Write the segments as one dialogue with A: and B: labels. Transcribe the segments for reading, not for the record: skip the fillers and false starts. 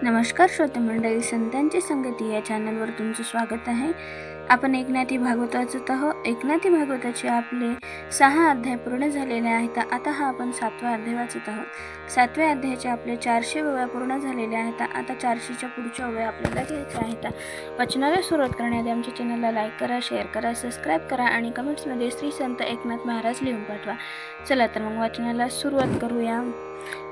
A: नमस्कार श्रोते मंडळी, संतांची संगती या चॅनलवर तुमचं स्वागत आहे. आपण एकनाथी भागवताचं एकनाथी भागवताचे आपले 6 अध्याय पूर्ण झालेले आहेत. आता आपण 7वा अध्याय वाचत आहोत. 7व्या अध्यायाचे आपले 400 ओव्या पूर्ण झालेल्या आहेत. आता 400च्या पुढच्या ओव्या आपल्याला घ्यायच्या आहेत. वाचनाला सुरुवात करण्याआधी आमच्या चॅनलला लाईक करा, शेअर करा, सबस्क्राईब करा आणि कमेंट्समध्ये श्री संत एकनाथ महाराज लिहून पाठवा. चला तर मग वाचनाला सुरुवात करूया.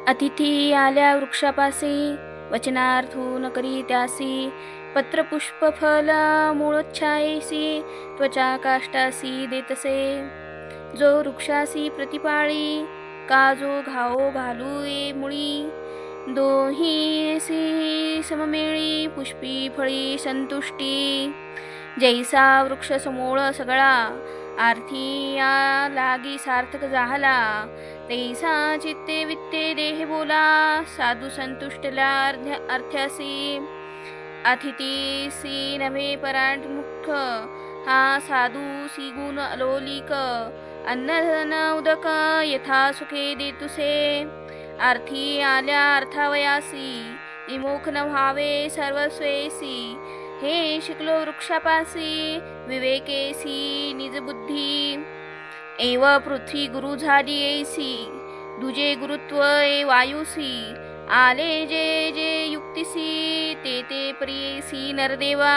A: अतिथी आल्या वृक्षापासी, वचनार्थून करी त्यासी, पत्रपुष्प फल मूळोच्छायसी, त्वचा काष्टासी देतसे. जो वृक्षासी प्रतिपाळी, काजो घाओ घालू ये मुळी. दोहीसी सममेळी, पुष्पी फळी संतुष्टी. जैसा वृक्ष समूळ सगळा, आर्थी या लागी सार्थक झाला. तैसा चित्ते वित्ते देह बोला, साधू संतुष्टला अर्थ्यासी. अतिथीसी नव्हे परामुख, हा साधू सी गुण अलोलिक. अन्नधन उदक यथा सुखे देतुसे, आर्थी आल्या अर्थावयासी. विमुख न व्हावे सर्वस्वेसी, हे शिकलो वृक्षापासी. विवेकेसी निज बुद्धी, एव पृथ्वी गुरु झाली ऐसी. दुजे गुरुत्व ए वायुसी, आले जे जे युक्तिसी. ते ते प्रियसी नरदेवा,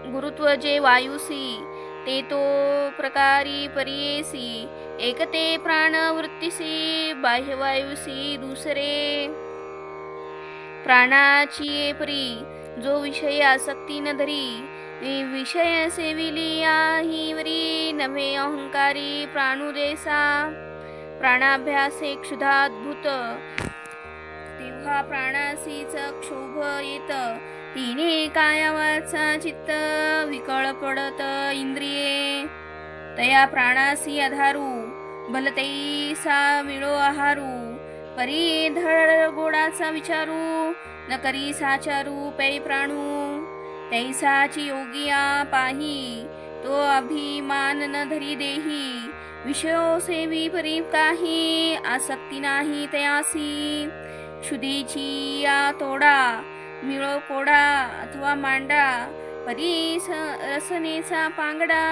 A: गुरुत्व जे वायुसी. ते तो प्रकारी परियेसी. एकते प्राण वृत्तीसी, बाह्यवायुसी दुसरे. प्राणाची परी, जो विषय आसक्ती न धरी. विषय सेविलिया ही वरी, नव्हे अहंकारी प्राणुदेसा. प्राणाभ्यासे क्षुधाद्भुत, तेव्हा प्राणासीच क्षोभ येत. तिने कायावाचा चित्त, विकळ पडत इंद्रिये. तया प्राणासी आधारू, भलतैसा मिळो आहारू. परी धड गोडाचा विचारू, न करी साचारू पै प्राणू. तैसाची योगिया पाही, तो अभिमान न धरी देही. विषयो सेवी परी काही, आसक्ती नाही तयासी. क्षुधेची या तोडा, मिळो कोडा अथवा मांडा. परी रसनेचा पांगडा,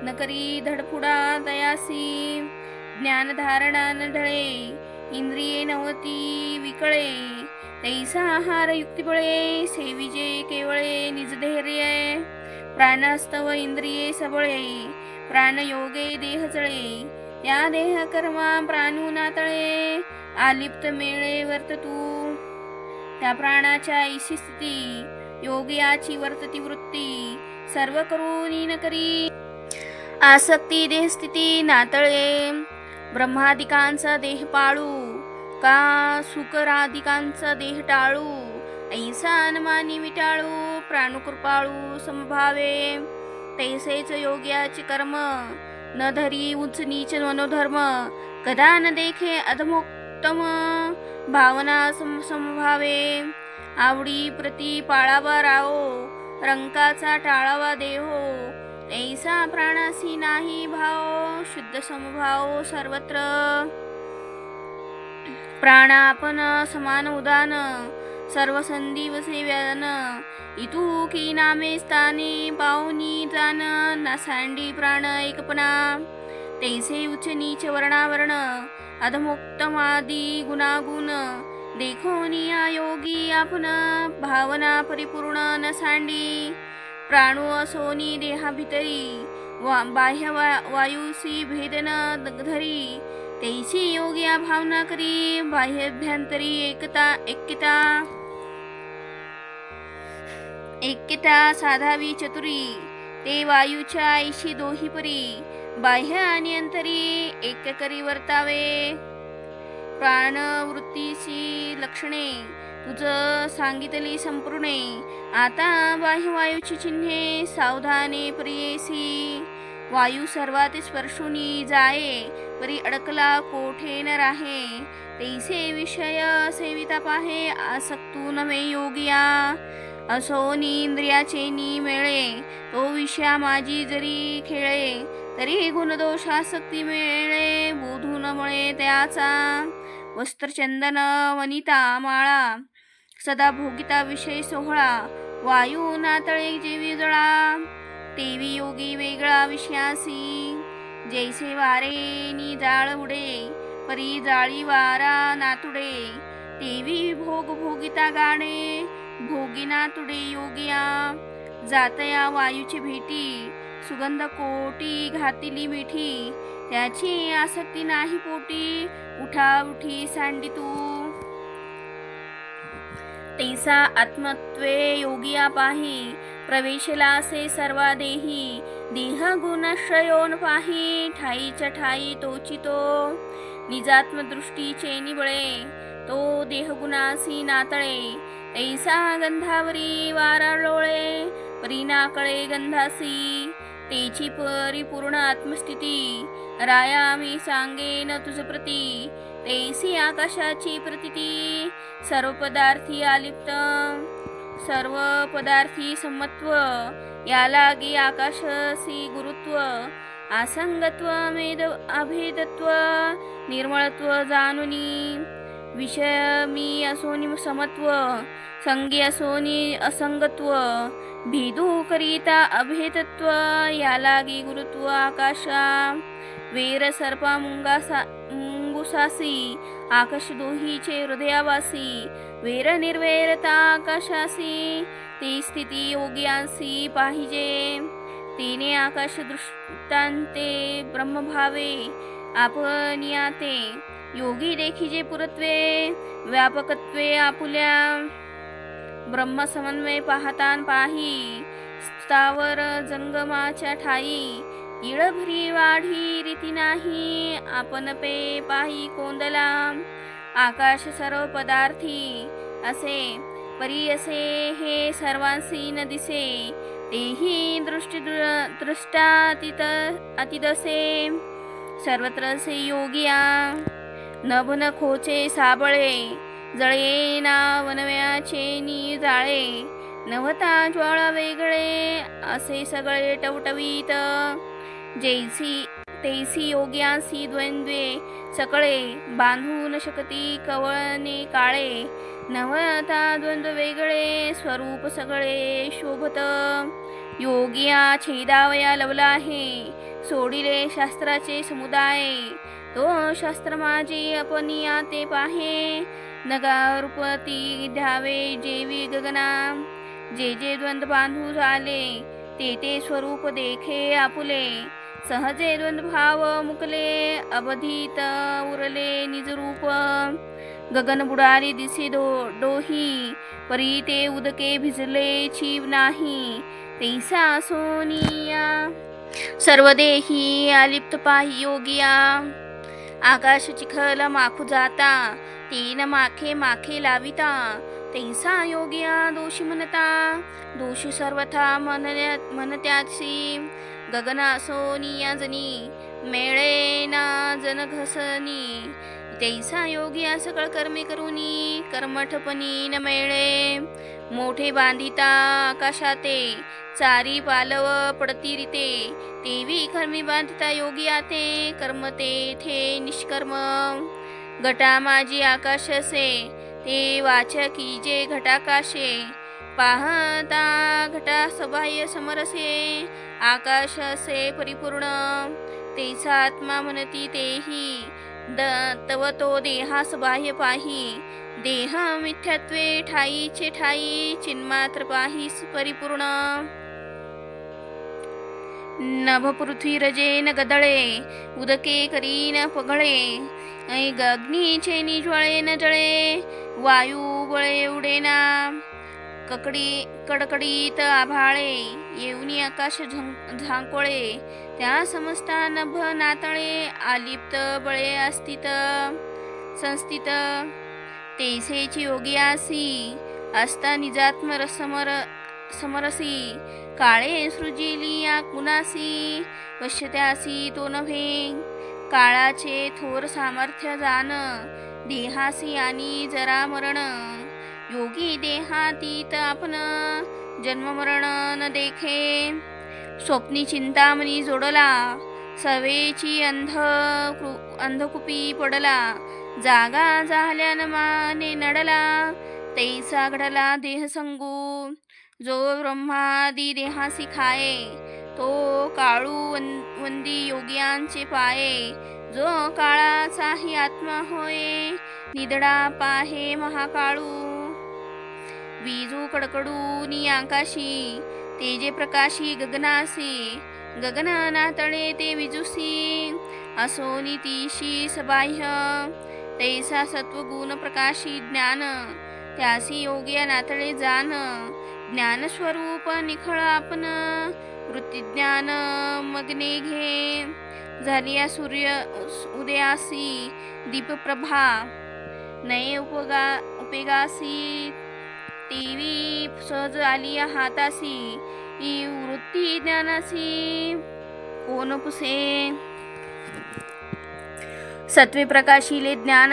A: न करी धडपुडा तयासी. ज्ञानधारणा न ढळे, इंद्रिये नवती विकळे. तैसा आहार युक्तिबळे, सेविजे केवळे निजधैर्य. प्राणस्तव इंद्रिये सबळे, प्राणयोगे देह जळे. त्या देह कर्मा प्राणू नातळे, आलिप्त मेळे वर्ततू. त्या प्राणाच्या ऐशी स्थिती, योगियाची वर्तती वृत्ती. सर्व करून न करी, आसक्ती देह स्थिती नातळे. ब्रह्मादिकांचा देह पाळू, का सुकरादिकांचा देह टाळू. ऐसा अनमानी विटाळू, प्राणुकृपाळू समभावे. तैसेच योग्याचे कर्म, न धरी उच्च नीच मनोधर्म. कदा न देखे अधमोत्तम, भावना समभावे. आवडी प्रति पाळावा राहो, रंकाचा टाळावा देहो. ऐसा प्राणासी नाही भाव, शुद्ध समभाव सर्वत्र. प्राण आपण समान उदान, सर्व संधीवसे व्यान. इतू की नामे स्थाने, पाहुनी जान. ना सांडी प्राण एकपणा. तैसे उच्च नीच वर्णावर्ण, अधमोक्तम आदी गुणागुण. देखोनिया योगी आपण, भावना परिपूर्ण न सांडी. प्राणू असोनी देहा भितरी, बाह्य वायुसी भेदन धरी. तैसी योगिया भावना करी, बाह्याभ्यंतरी ऐक्यता साधावी चतुरी. ते वायूच्या ऐशी दोही परी, बाह्य आणि अंतरी एक करी वर्तावे. प्राणवृत्तीची लक्षणे, तुझ सांगितली संपूर्णे. आता बाह्यवायूची चिन्हे, सावधाने परियेसी. वायू सर्वात स्पर्शुनी जाये, परी अडकला कोठे न राहे. तैसे विषय सेविता पाहे, आसक्तू नव्हे योगिया. असोनी इंद्रियाचे नी मेळे, तो विषया माझी जरी खेळे. तरी गुणदोष आसक्ती मेळे, बोधून मळे त्याचा. वस्त्रचंदन वनिता माळा, सदा भोगिता विषय सोहळा, वायू नातळे जेवी जळा, तेवी योगी वेगळा विषयासी, जैसे वारे नि जाळ उडे, परी जाळी वारा नातुडे, तेवी भोग भोगिता गाणे, भोगिना तुडे योगिया, जातया वायूची भेटी, सुगंध कोटी घातिली मिठी, त्याची आसक्ती नाही पोटी, उठा उठी सांडी तू, तैसा आत्मत्वे योगिया पाही, प्रवेशला से सर्वा देही, देह गुणश्रयोन पाही, ठाईच्या ठाई तोचितो, निजात्मदृष्टीचे निबळे, तो देहगुणासी नातळे, ऐसा गंधावरी वारा लोळे, परिनाकळे गंधासी, तेची परिपूर्ण आत्मस्थिती, राया मी सांगेन तुझ प्रती, तैसी आकाशाची प्रतीती, सर्व पदार्थी आलिप्त, सर्व पदार्थी समत्व, यालागी आकाशसी गुरुत्व, आसंगत्व मेद अभेदत्व, निर्मळत्व जाणुनी, विषय मी असोनी समत्व, संगी असोनी असंगत्व, भेदू करिता अभेदत्व, यालागी गुरुत्व आकाशा, वेर सर्पा मुंगुसासी, आकाश दोहीचे हृदयावासी, वेर निर्वेरता आकाशासी, ती स्थिती योग्यासी पाहिजे, तिने आकाश दृष्टांते ब्रह्मभावे, आपनियाते, योगी देखिजे पुरत्वे, व्यापकत्वे आपुल्या, ब्रह्म समन्वय पाहतान पाही, स्थावर जंगमाच्या ठाई, इळभरी वाढी रीती नाही, आपण पे पाही कोंदला, आकाश सर्व पदार्थी असे, परी असे हे सर्वांसी न दिसे, तेही दृष्टातीत अतिदसे, सर्वत्र से योगिया, नभ नखोचे साबळे, जळे ना वनव्याचे नि जाळे, नवता ज्वाळा वेगळे, असे सगळे टवटवीत, जैसी तैसी योग्यासी द्वंद्वे सकळे, बांधू न शकती कवळणे काळे, नवता द्वंद्व वेगळे, स्वरूप सगळे शोभत, योगिया छेदावया लवला आहे, सोडिले शास्त्राचे समुदाय, तो शास्त्र माझे अपनिया ते पाहे, नगारूपती ध्यावे जेवी गगना, जे जे द्वंद्व बांधू झाले, ते ते स्वरूप देखे आपुले, सहजे द्वंद्व भाव मुकले, अबधित उरले निजरूप, गगन बुडाली दिसे डोही, परी ते उदके भिजले चीव नाही, तैसा सोनिया, सर्वदेही आलिप्त पाही योगिया, आकाश चिखल माखू जाता, तीन माखे माखे लाविता, तैसा योगिया दोषी म्हणता, दोषी सर्वथा म्हणत्यासी, गगना सोनिया जनी, मेळे ना जन घसनी, तैसा योगिया सकळ कर्मे करुनी, कर्मठपणी न मेळे, मोठे बांधिता आकाशाते, चारी पालव पडती रीते, तेवी कर्मी बांधिता योगिया ते, कर्म तेथे निष्कर्म, घटा माझी आकाशसे, ते वाचकीजे घटाकाशे, पाहता घटा सबाह्य समरसे, आकाशसे परिपूर्ण, तेचा आत्मा म्हणती तेही, तव तो देहास बाह्य पाही, देह मिथ्यात्वे ठाईचे ठाई, चिन्मात्र पाही परिपूर्ण, नभ पृथ्वी रजे न गदळे, उदके करीन पगळे, अग्नीचे निज्वळे न जळे, वायू बळे उडेना, कडकडीत आभाळे, येऊनी आकाश झांकोळे, त्या समस्ता नभ नातळे, आलिप्त बळे अस्तित संस्थित, तेसेची योग्यासी, असता निजात्म समरसी, काळे सृजिली या कुणासी, पश्यत्यासी तो नव्हे, काळाचे थोर सामर्थ्य जाण, देहासी आणि जरा मरण, योगी देहातीत आपण, जन्म मरण न देखे, स्वप्नी चिंतामणी जोडला, सवेची अंधकुपी पडला, जागा झाल्यान माने नडला तैसा घडला देह संगू जो ब्रह्मादी देहासी खाये तो काळू वंदी योग्यांचे पाये जो काळाचाही आत्मा होय निधडा पाहे महाकाळू विजू कडकडून आकाशी तेजे प्रकाशी गगनासी गगना तळे ते विजुसी असोनी तीशी सबाह्य तैसा सत्वगुण प्रकाशी ज्ञान त्यासी योग्य नातळे जान ज्ञानस्वरूप निखळ आपण वृत्तिज्ञान मग्ने घे झालिया सूर्य उदयासी दीपप्रभा नये उपेगासी टीवी सहज आलिया हातासी ई वृत्ती ज्ञानासी कोण पुसे सत्वे प्रकाशिले ज्ञान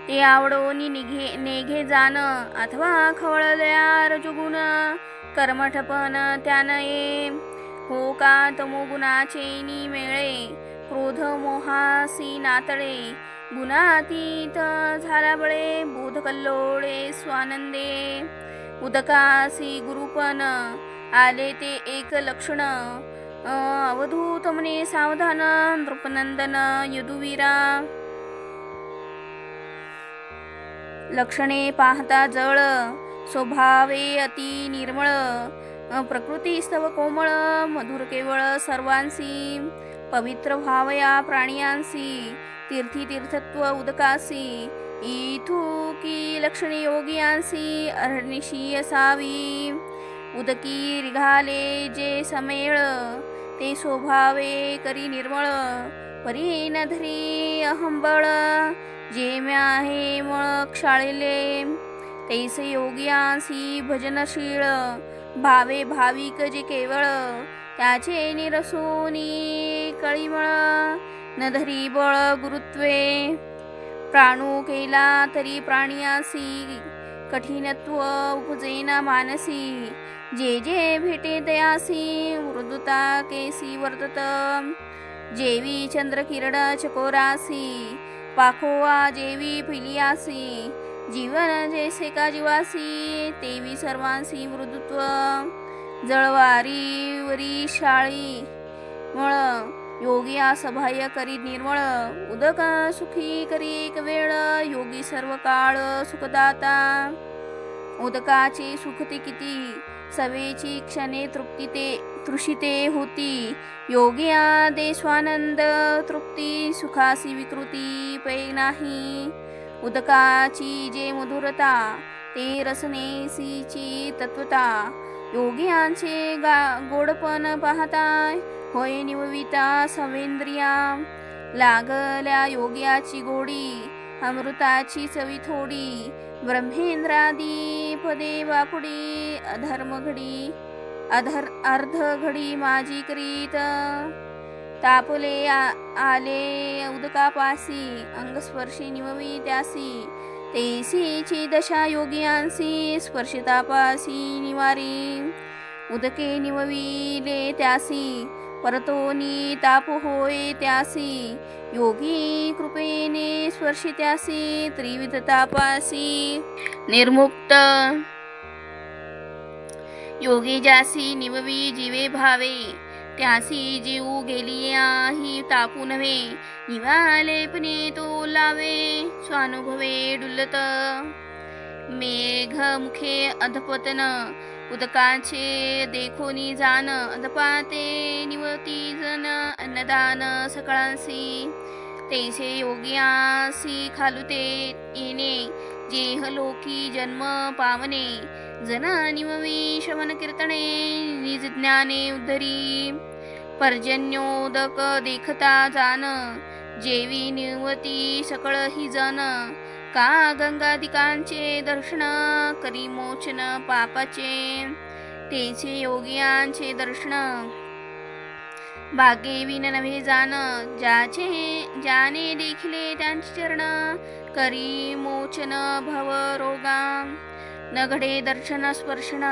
A: ते आवडोनी नेघे जाण अथवा खवळल्या रजोगुण कर्मठपण त्यानये हो का तमोगुणाचे मेळे क्रोध मोहासी नातळे गुणातीत झाला बळे बोध कल्लोळे स्वानंदे उदकासी गुरुपन आले ते एक लक्षण अवधूत मने सावधान नृपनंदन यदुवीरा लक्षणे पाहता जळ स्वभावे अति निर्मळ प्रकृती स्तव कोमळ मधुर केवळ सर्वांसी पवित्र भावया प्राणियांसी तीर्थी तीर्थत्व उदकासी इथुकी लक्षणे योगियांसी अरनिशी असावी उदकी रिघाले जे समेळ ते स्वभावे करी निर्मळ परी न धरी अहंबळ जे म्याहे मळ क्षाळले तैसे योगियांसी भजनशीळ भावे भाविक जे केवळ त्याचे निरसोनी कळीमळ न धरी बळ गुरुत्वे प्राणू केला तरी प्राणियासी कठीणत्व उपजेना मानसी जे जे भेटे तयासी मृदुता केसी वर्तत जेवी चंद्रकिरण चकोरासी पाखोवा जेवी पिलियासी जीवन जैसे का जीवासी तेवी सर्वांसी मृदुत्व जळवारी वरी शाळी मळ योगी असभय करी निर्मळ उदक सुखी करी एक वेळ योगी सर्व काळ सुखदाता उदकाची सुखती किती सवेची क्षणे तृषिते होती योगी आदे स्वानंद तृप्ती सुखासी विकृती पै नाही उदकाची जे मधुरता ते रसनेसीची तत्वता योगियांचे गोडपण पाहताय होय निवविता सवेंद्रिया लागल्या योग्याची गोडी अमृताची चवी थोडी ब्रह्मेंद्रादी पदे वापुडी अर्ध घडी माझी करीत तापले आले उदकापासी अंगस्पर्शी निववी त्यासी तेसीची दशा योगियांसी स्पर्शितापासी निवारी उदके निवविले त्यासी परतोनी ताप होय त्यासी योगी कृपेने स्पर्शित्यासी त्रिविध तापासी निर्मुक्त योगी जासी निववी जीवे भावे त्यासी जीव गेलिया ही तापू नव्हे निवाले पणे तो लावे स्वानुभवे डुलत मेघ मुखे अधपतन उदकाचे देखोनी जान अधपाते निवती जन अन्नदान सकळांसी तैसे योगियासी खालुते येणे जेह लोकी जन्म पावने जन निमवी श्रवण कीर्तने निज ज्ञाने उद्धरी पर्जन्योदक देखता जान जेवी निवती सकळ ही जन का गंगादिकांचे दर्शन करी मोचन पापाचे तेचे योगियांचे दर्शन भाग्ये विन नव्हे जान ज्याने देखिले त्यांचे चरण करी मोचन भव रोगा न घडे दर्शन स्पर्शन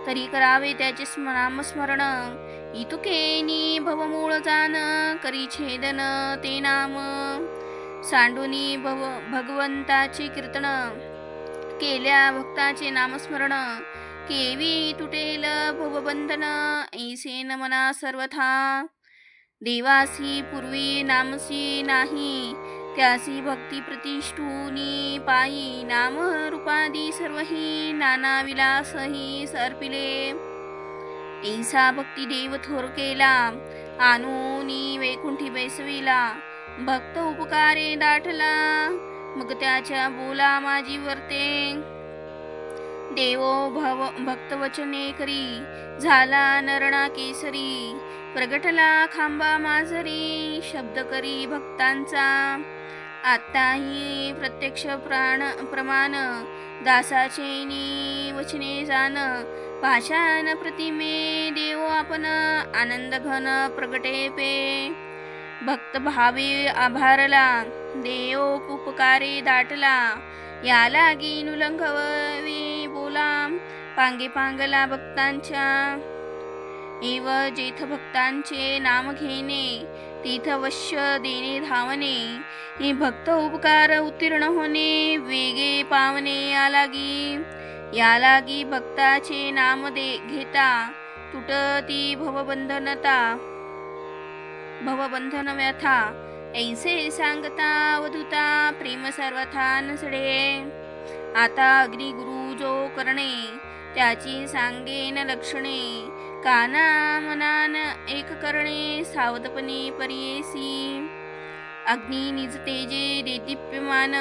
A: तरी करावे त्याचे नामस्मरण इतुकेनी भवमूळ जान करी छेदन ते नाम सांडूनी भगवंताची कीर्तन, केल्या भक्ताचे नामस्मरण, केवी तुटेल भवबंधन, ऐसे न मना सर्वथा. देवासी पूर्वी नामसी नाही, त्यासी भक्ती प्रतिष्ठुनी पायी. नाम रूपादी सर्वही, नाना विलासही सर्पिले. ऐसा भक्ती देव थोर केला, आणूनी वैकुंठी बैसविला. भक्त उपकारे दाटला, मग त्याच्या बोला माझी वर्ते. देवो भक्त वचने करी, झाला नरणा केसरी. प्रगटला खांबा माझरी, शब्द करी भक्तांचा. आताही प्रत्यक्ष प्रमाण, दासाचे वचने जाण. पाषाण प्रतिमे देवो आपण, आनंद घन प्रगटे पे. भक्त भावे आभारला, देव उपकारे दाटला. या लागी नुलंघवे बोला, पांगे पांगला भक्तांच्या. एव जेथ भक्तांचे नाम घेणे, तीथ अवश्य देणे धावणे. हे भक्त उपकार उत्तीर्ण होणे, वेगे पावणे या लागी भक्ताचे नाम घेता. तुटती भवबंधन व्यथा, ऐसे सांगता वधुता. प्रेम सर्वथा नसडे, आता अग्नी गुरु जो करणे, त्याची सांगेन लक्षणे. काना मनान एक करणे, सावधपणे परियेसी. अग्नी निज तेजे देदीप्यमान,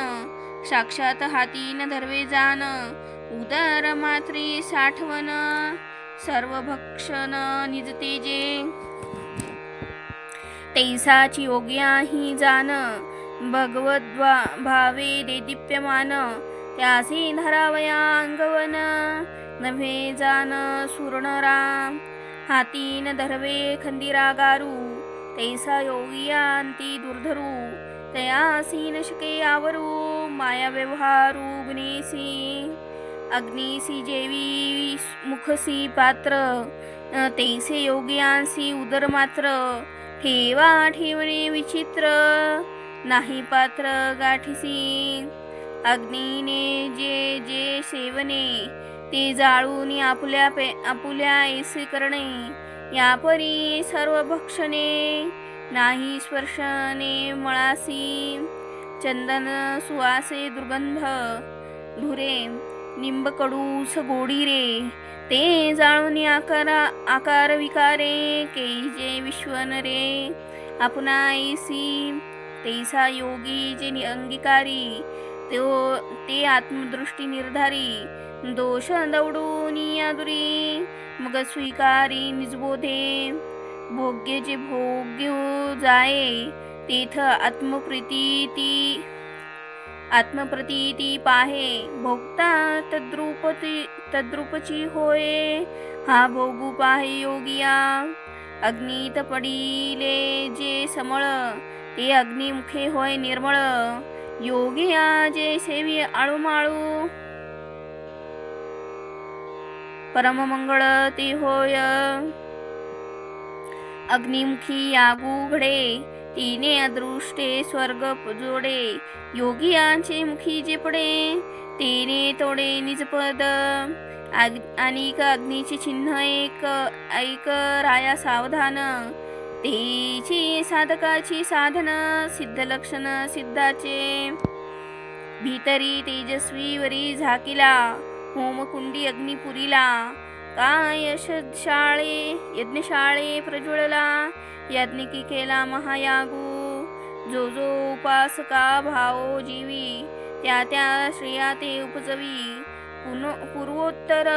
A: साक्षात हाती न धरवे जाण. उदर मात्री साठवण, सर्व भक्षण निज तेजे. तैसाची योग्याही जाण, भगवद भावे देदीप्यमान. त्यासी धरावया अंगवन, नव्हे जाण सुरणरा. हाती न धरवे खंदिरा गारू, तैसा योगियांती दुर्धरू. तयासी न शके आवरू, माया व्यवहारू गुणेसी. अग्नीसी जेवी मुखसी पात्र, तैसे योगियांसी उदर मात्र. ठेवा ठेवणे विचित्र, नाही पात्र गाठीसी. अग्नीने जे जे सेवने, ते जाळून आपुल्या ऐसे करणे. यापरी सर्व भक्षणे, नाही स्पर्शने मळासी. चंदन सुवासे दुर्गंध, धुरे निंब कडूस गोडी रे. ते जाळून आकार विकारे, केजे विश्वनरे. आपणा ऐसी तैसा योगी जे अंगीकारी. ते आत्मदृष्टी निर्धारी, दोष दौडून यादुरी. मग स्वीकारी निजबोधे, भोग्य जे भोग्य जाये. तेथ आत्मप्रतीती पाहे, भोगता तद्रूपची होय. हा भोगू पाहे योगिया. अग्नीत पडिले जे समळ, ते अग्निमुखे होय निर्मळ. योगिया जे सेवी आळूमाळू, परममंगळ ते होय. अग्निमुखी यागू घडे, तिने अदृष्टे स्वर्ग जोडे. योगियांचे मुखी जे पडे, तेने तोडे निजपद. अनेक अग्नीचे चिन्ह ऐक राया सावधान. तेची साधकाची साधन, सिद्ध लक्षण सिद्धाचे. भीतरी तेजस्वी वरी झाकिला, होमकुंडी अग्निपुरीला. काय यज्ञशाळे प्रज्वळला, याज्ञिकी केला महायागू. जो जो उपासका भावो जीवी, त्या त्या श्रेया ते उपजवी. पूर्वोत्तर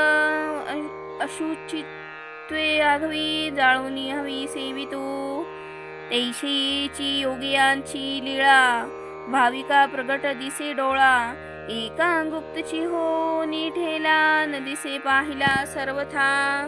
A: अशुचित्वे आघवी, जाळून हवी सेवितू. तैशीची योगियांची लीळा, भाविका प्रगट दिसे डोळा. एका गुप्तची हो निठेला, न दिसे पाहिला सर्वथा.